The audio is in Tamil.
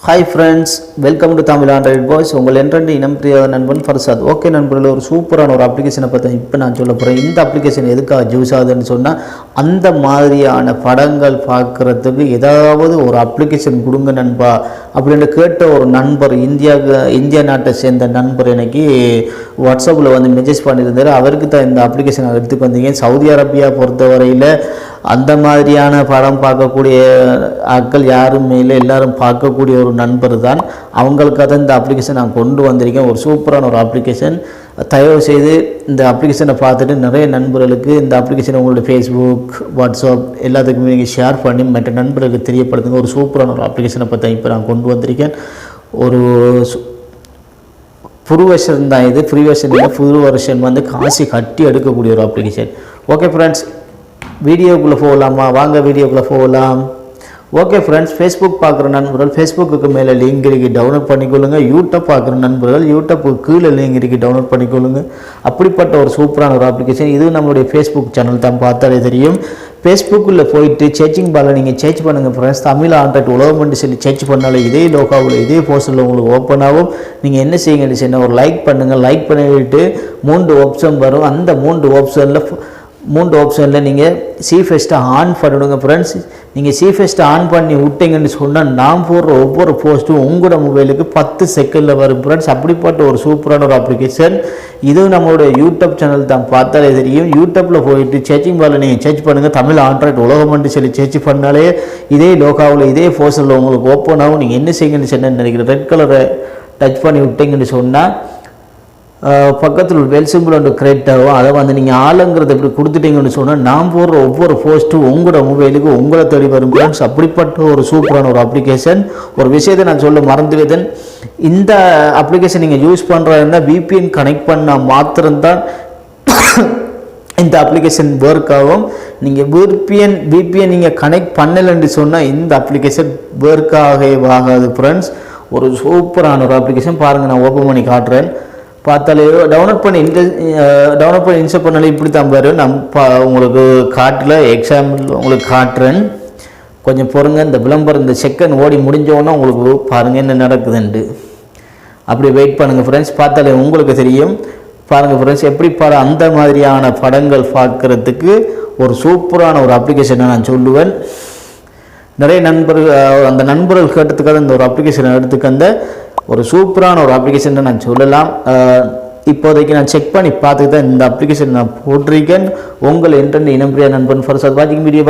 Hi friends, welcome to Tamil Android boys. உங்கள் என்றெண்டு இனம் பிரியாத நண்பன் ஃபர்சாத். ஓகே நண்பர்கள், ஒரு சூப்பரான ஒரு அப்ளிகேஷனை பார்த்தா இப்போ நான் சொல்ல போகிறேன். இந்த அப்ளிகேஷன் எதுக்காக யூஸ் ஆகுதுன்னு சொன்னால், அந்த மாதிரியான படங்கள் பார்க்குறதுக்கு ஏதாவது ஒரு அப்ளிகேஷன் கொடுங்க நண்பா அப்படின்னு கேட்ட ஒரு நண்பர், இந்தியா நாட்டை சேர்ந்த நண்பர் எனக்கு வாட்ஸ்அப்பில் வந்து மெசேஜ் பண்ணியிருந்தார். அவருக்கு தான் இந்த அப்ளிகேஷன் எடுத்துக்கு வந்தீங்க. சவுதி அரேபியா பொறுத்தவரையில் அந்த மாதிரியான படம் பார்க்கக்கூடிய ஆட்கள் யாருமே இல்லை, எல்லோரும் பார்க்கக்கூடிய ஒரு நண்பர் தான். அவங்களுக்காக தான் இந்த அப்ளிகேஷன் நான் கொண்டு வந்திருக்கேன். ஒரு சூப்பரான ஒரு அப்ளிகேஷன். தயவு செய்து இந்த அப்ளிகேஷனை பார்த்துட்டு நிறைய நண்பர்களுக்கு இந்த அப்ளிகேஷனை உங்களுடைய ஃபேஸ்புக், வாட்ஸ்அப் எல்லாத்துக்குமே நீங்கள் ஷேர் பண்ணி மற்ற நண்பர்களுக்கு தெரியப்படுத்துங்க. ஒரு சூப்பரான ஒரு அப்ளிகேஷனை பார்த்தா இப்போ நான் கொண்டு வந்திருக்கேன். ஒரு புது வெர்ஷன் தான் இது, ஃப்ரீ வெர்ஷன் இல்லை. புது வெர்ஷன் வந்து காசு கட்டி எடுக்கக்கூடிய ஒரு அப்ளிகேஷன். ஓகே ஃப்ரெண்ட்ஸ், வீடியோக்குள்ளே போகலாமா? வாங்க வீடியோக்குள்ளே போகலாம். ஓகே ஃப்ரெண்ட்ஸ், ஃபேஸ்புக் பார்க்குற நண்பர்கள் ஃபேஸ்புக்கு மேலே லிங்க் இருக்கு, டவுன்லோட் பண்ணிக்கொள்ளுங்க. யூடியூப் பார்க்குற நண்பர்கள் யூடியூப்புக்கு கீழே லிங்க் இருக்கு, டவுன்லோட் பண்ணிக்கொள்ளுங்க. அப்படிப்பட்ட ஒரு சூப்பரான ஒரு அப்ளிகேஷன் இது. நம்மளுடைய ஃபேஸ்புக் சேனல் தான், பார்த்தாலே தெரியும். ஃபேஸ்புக்கில் போயிட்டு சர்ச்சிங் பாரில் நீங்கள் சர்ச் பண்ணுங்கள் ஃப்ரெண்ட்ஸ். தமிழ் ஆண்ட்ராய்ட் உலகம் சொல்லி சர்ச் பண்ணாலே இதே லோகாவில் இதே போஸ்டரில் உங்களுக்கு ஓப்பன் ஆகும். நீங்கள் என்ன செய்யுங்க, ஒரு லைக் பண்ணுங்கள். லைக் பண்ணிவிட்டு 3 ஆப்ஷன் வரும். அந்த 3 ஆப்ஷனில் நீங்கள் சீஃபெஸ்ட்டை ஆன் பண்ணிவிடுங்க ஃப்ரெண்ட்ஸ். நீங்கள் சீஃபெஸ்ட்டை ஆன் பண்ணி விட்டீங்கன்னு சொன்னால் நான் போடுற ஒவ்வொரு போஸ்ட்டும் உங்களோட மொபைலுக்கு 10 செகண்டில் வரும் ஃப்ரெண்ட்ஸ். அப்படிப்பட்ட ஒரு சூப்பரான ஒரு அப்ளிகேஷன் இது. நம்மளோட யூடியூப் சேனல் தான், பார்த்தாலே தெரியும். யூடியூப்பில் போயிட்டு சர்ச்சிங் பாரில் நீங்கள் சர்ச் பண்ணுங்கள். தமிழ் ஆண்ட்ராய்ட் உலகம் சொல்லி சர்ச் பண்ணாலே இதே லோகாவில் இதே போஸ்டரில் உங்களுக்கு ஓப்பன் ஆகும். நீங்கள் என்ன செய்யுங்கன்னு சொன்னால், நினைக்கிறேன் ரெட் கலரை டச் பண்ணி விட்டீங்கன்னு சொன்னால் பக்கத்தில் ஒரு வெல் சிம்பிள் ஒன்று கிரியேட் ஆகும். அதை வந்து நீங்கள் ஆளுங்கிறத இப்படி கொடுத்துட்டீங்கன்னு சொன்னால் நான் போடுற ஒவ்வொரு போஸ்ட்டும் உங்களோட மொபைலுக்கு உங்களை தேடி வரும் ஃப்ரெண்ட்ஸ். அப்படிப்பட்ட ஒரு சூப்பரான ஒரு அப்ளிகேஷன். ஒரு விஷயத்தை நான் சொல்ல மறந்துவிட்டேன். இந்த அப்ளிகேஷன் நீங்கள் யூஸ் பண்ணுறதுனா VPN கனெக்ட் பண்ணால் மாத்திரம்தான் இந்த அப்ளிகேஷன் ஒர்க் ஆகும். நீங்கள் VPN நீங்கள் கனெக்ட் பண்ணலைன்னு சொன்னால் இந்த அப்ளிகேஷன் ஒர்க் ஆகாது ஃப்ரெண்ட்ஸ். ஒரு சூப்பரான ஒரு அப்ளிகேஷன். பாருங்கள், நான் ஓப்பன் பண்ணி காட்டுறேன். பார்த்தாலே டவுன்லோட் பண்ணி இன்ஸ்டால் பண்ணாலே இப்படி தான் பாரு. உங்களுக்கு காட்டில் எக்ஸாம்பிள் உங்களுக்கு காட்டுறேன், கொஞ்சம் பொறுங்க. இந்த விளம்பரம் இந்த செகண்ட் ஓடி முடிஞ்சோன்னா உங்களுக்கு பாருங்கள் என்ன நடக்குதுன்ட்டு. அப்படி வெயிட் பண்ணுங்கள் ஃப்ரெண்ட்ஸ். பார்த்தாலே உங்களுக்கு தெரியும். பாருங்கள் ஃப்ரெண்ட்ஸ், எப்படி அந்த மாதிரியான படங்கள் பார்க்குறதுக்கு ஒரு சூப்பரான ஒரு அப்ளிகேஷனை நான் சொல்லுவேன். நிறைய அந்த நண்பர்கள் கேட்டதுக்காக இந்த ஒரு அப்ளிகேஷனை எடுத்துக்கந்த ஒரு சூப்பரான ஒரு அப்ளிகேஷன் நான் சொல்லலாம். இப்போதைக்கு நான் செக் பண்ணி பார்த்துட்டு தான் இந்த அப்ளிகேஷன் நான் போட்டிருக்கேன். உங்கள் இன்டர்நெட் இனம்பிரியா நண்பன் ஃபர்ஸ்ட் வாட்சிங் வீடியோ.